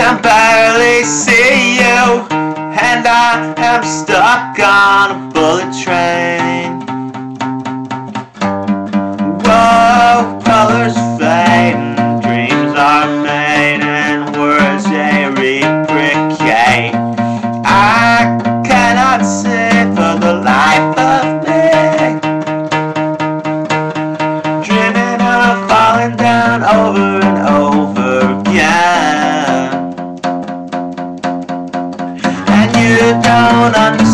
can barely see you, and I am stuck on a bullet train. Whoa, colors fade and dreams are made and words they replicate. I cannot see for the life of me, dreaming of falling down over and over again. And you don't understand